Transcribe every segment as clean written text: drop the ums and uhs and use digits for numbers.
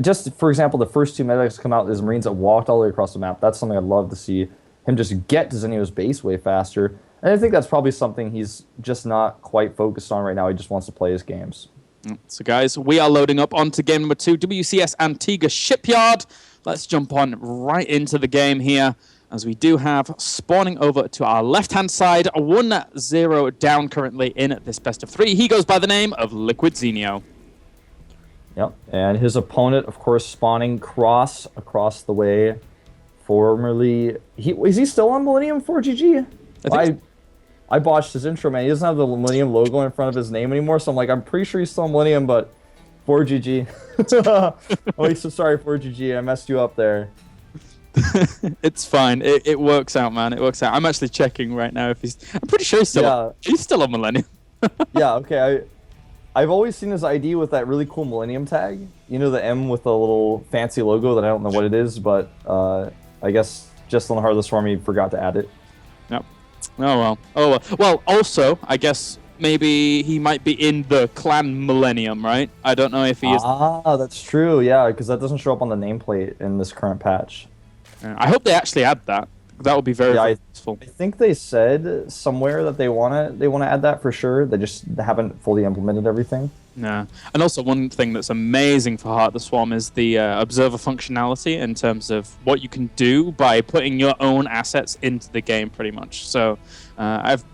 Just for example, the first two medics come out as Marines that walked all the way across the map. That's something I'd love to see him just get to Zenio's base way faster. And I think that's probably something he's just not quite focused on right now. He just wants to play his games. So, guys, we are loading up onto game number 2, WCS Antigua Shipyard. Let's jump on right into the game here, as we do have spawning over to our left-hand side, 1-0 down currently in this best of 3. He goes by the name of LiquidZenio. Yep, and his opponent, of course, spawning Cross across the way. Formerly, is he still on Millennium 4GG? I botched his intro, man. He doesn't have the Millennium logo in front of his name anymore, so I'm like, I'm pretty sure he's still on Millennium, but 4GG. Oh, so sorry, 4GG. I messed you up there. It's fine. It works out, man. It works out. I'm actually checking right now if I'm pretty sure he's still on Millennium. Yeah, okay. I've always seen his ID with that really cool Millennium tag. You know, the M with the little fancy logo that I don't know what it is, but I guess just on the Heartless Swarm, he forgot to add it. Yep. Oh, well. Oh, well. Well, also, I guess maybe he might be in the clan Millennium, right? I don't know if he is. Ah, that's true, yeah, because that doesn't show up on the nameplate in this current patch. I hope they actually add that. That would be very useful. I think they said somewhere that they want to add that for sure. They just haven't fully implemented everything. Yeah, and also one thing that's amazing for Heart of the Swarm is the observer functionality in terms of what you can do by putting your own assets into the game, pretty much. So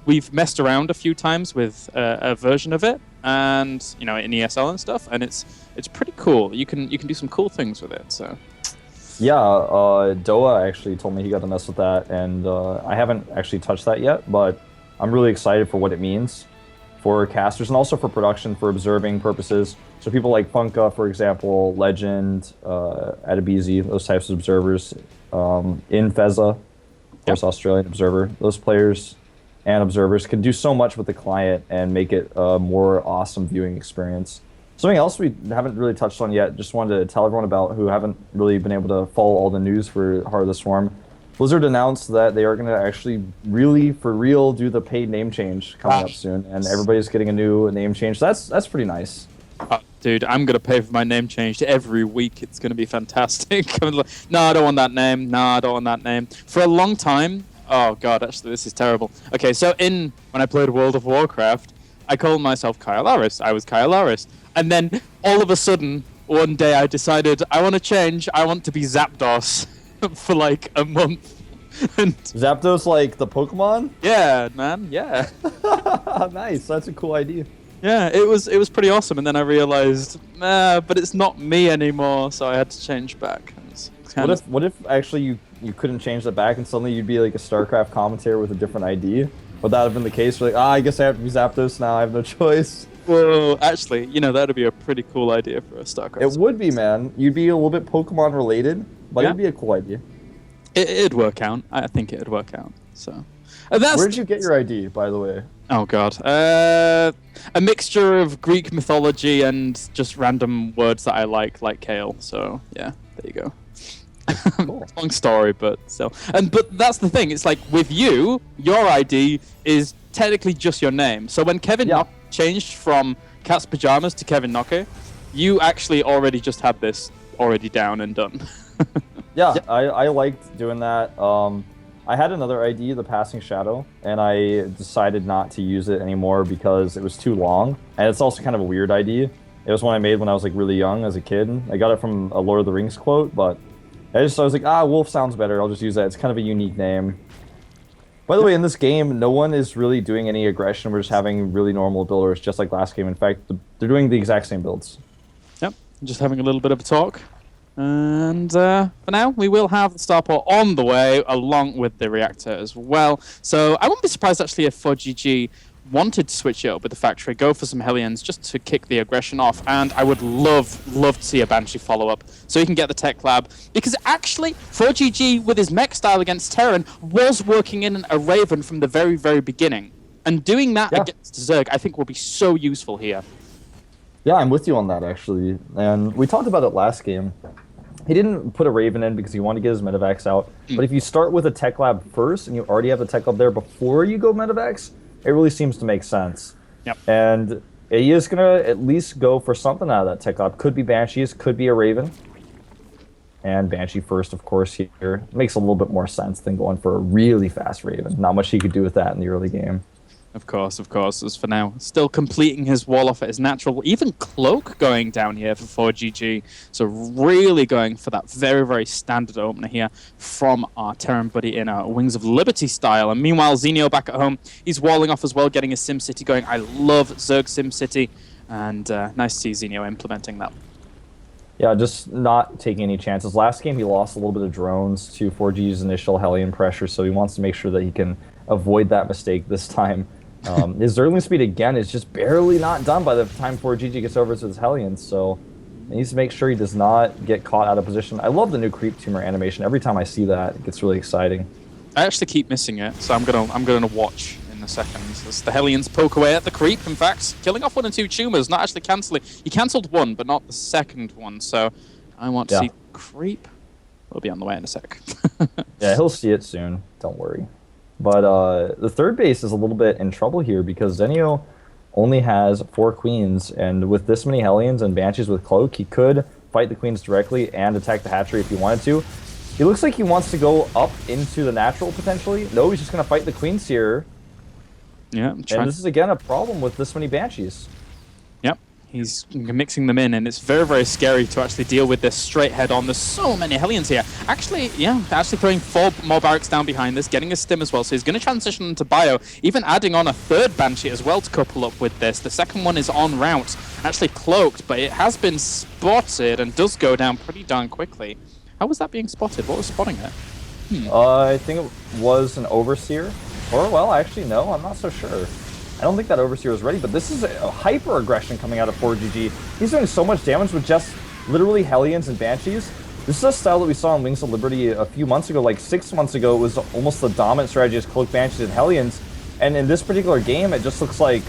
we've messed around a few times with a version of it, and in ESL and stuff, and it's pretty cool. You can do some cool things with it. So. Yeah, Doa actually told me he got to mess with that, and I haven't actually touched that yet, but I'm really excited for what it means for casters and also for production, for observing purposes. So people like Funka, for example, Legend, Adebisi, those types of observers, in Feza, of course, Australian Observer, those players and observers can do so much with the client and make it a more awesome viewing experience. Something else we haven't really touched on yet, just wanted to tell everyone about who haven't really been able to follow all the news for Heart of the Swarm. Blizzard announced that they are going to actually really, for real, do the paid name change coming up soon, and everybody's getting a new name change. So that's pretty nice. Dude, I'm going to pay for my name change every week. It's going to be fantastic. I'm like, no, I don't want that name. No, I don't want that name. For a long time, oh god, actually, this is terrible. Okay, so when I played World of Warcraft, I called myself Kyalaris. I was Kyalaris. And then, all of a sudden, one day I decided I want to change. I want to be Zapdos for like a month. And Zapdos, like the Pokemon? Yeah, man, yeah. Nice, that's a cool idea. Yeah, it was pretty awesome. And then I realized, but it's not me anymore, so I had to change back. What if actually you couldn't change that back and suddenly you'd be like a StarCraft commentator with a different ID? Would that have been the case? You're like, I guess I have to be Zapdos now, I have no choice. Well, actually, that'd be a pretty cool idea for a StarCraft. It would be, man. You'd be a little bit Pokemon related, but it'd be a cool idea. It'd work out. I think it'd work out. So, where did you get your ID, by the way? Oh god, a mixture of Greek mythology and just random words that I like kale. So yeah, there you go. Cool. Long story, but still. But that's the thing. It's like with you, your ID is technically just your name. So when Kevin changed from Cat's Pajamas to Kevin Nokke, you actually already just had this already down and done. Yeah, I liked doing that. I had another ID, the Passing Shadow, and I decided not to use it anymore because it was too long, and it's also kind of a weird ID. It was one I made when I was like really young as a kid. I got it from a Lord of the Rings quote, but I was like, Wolf sounds better. I'll just use that. It's kind of a unique name. By the way, in this game, no one is really doing any aggression. We're just having really normal builders, just like last game. In fact, they're doing the exact same builds. Yep, just having a little bit of a talk. And for now, we will have the starport on the way, along with the reactor as well. So I wouldn't be surprised, actually, if ForGG wanted to switch it up with the factory, go for some Hellions just to kick the aggression off. And I would love to see a Banshee follow-up so he can get the tech lab. Because actually, ForGG, with his mech style against Terran, was working in a Raven from the very, very beginning. And doing that against Zerg, I think, will be so useful here. Yeah, I'm with you on that, actually. And we talked about it last game. He didn't put a Raven in because he wanted to get his Medivacs out. But if you start with a tech lab first, and you already have the tech lab there before you go Medivacs, it really seems to make sense. Yep. And He is going to at least go for something out of that tech op. Could be Banshees, could be a Raven. And Banshee first, of course, here. Makes a little bit more sense than going for a really fast Raven. Not much he could do with that in the early game. Of course, as for now. Still completing his wall off at his natural. Even Cloak going down here for 4GG. So really going for that very, very standard opener here from our Terran buddy in a Wings of Liberty style. And meanwhile, Zenio back at home. He's walling off as well, getting his SimCity going. I love Zerg SimCity. And nice to see Zenio implementing that. Yeah, just not taking any chances. Last game, he lost a little bit of drones to 4G's initial Hellion pressure, so he wants to make sure that he can avoid that mistake this time. His Zergling speed, again, is just barely not done by the time 4GG gets over to his Hellions, so he needs to make sure he does not get caught out of position. I love the new Creep Tumor animation. Every time I see that, it gets really exciting. I actually keep missing it, so I'm gonna watch in a second. As the Hellions poke away at the creep, in fact, killing off 1 and 2 tumors, not actually cancelling. He cancelled 1, but not the second one, so I want to see creep. We'll be on the way in a sec. Yeah, he'll see it soon. Don't worry. But the third base is a little bit in trouble here because Zenio only has 4 queens, and with this many Hellions and Banshees with Cloak, he could fight the queens directly and attack the hatchery if he wanted to. He looks like he wants to go up into the natural, potentially. No, he's just going to fight the queens here. Yeah, and this is, again, a problem with this many Banshees. Yep, he's mixing them in, and it's very, very scary to actually deal with this straight head on. There's so many Hellions here. Actually, yeah, actually throwing 4 more barracks down behind this, getting a stim as well, so he's going to transition into bio, even adding on a 3rd Banshee as well to couple up with this. The second one is en route, actually cloaked, but it has been spotted and does go down pretty darn quickly. How was that being spotted? What was spotting it? I think it was an Overseer. Or, well, actually, no, I'm not so sure. I don't think that Overseer was ready, but this is a hyper-aggression coming out of 4GG. He's doing so much damage with just literally Hellions and Banshees. This is a style that we saw in Wings of Liberty a few months ago, like 6 months ago. It was almost the dominant strategy as Cloak, Banshees, and Hellions. And in this particular game, it just looks like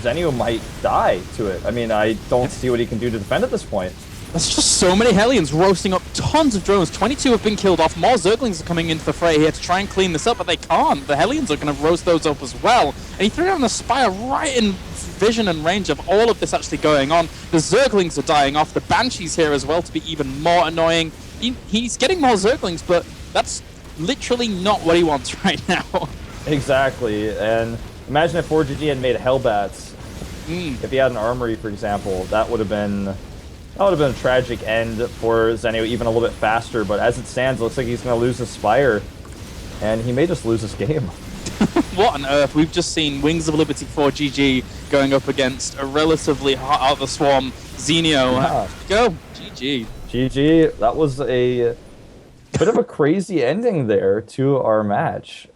Zenio might die to it. I mean, I don't see what he can do to defend at this point. There's just so many Hellions roasting up tons of drones. 22 have been killed off. More Zerglings are coming into the fray here to try and clean this up, but they can't. The Hellions are going to roast those up as well. And he threw down the Spire right in vision and range of all of this actually going on. The Zerglings are dying off. The Banshees here as well to be even more annoying. He's getting more Zerglings, but that's literally not what he wants right now. Exactly. And imagine if 4GG had made Hellbats. If he had an Armory, for example, that would have been a tragic end for Zenio, even a little bit faster, but as it stands, it looks like he's going to lose his Spire, and he may just lose this game. What on earth? We've just seen Wings of Liberty 4GG going up against a relatively hot out of the swarm Zenio. Yeah. Go, GG. GG, that was a bit of a crazy ending there to our match.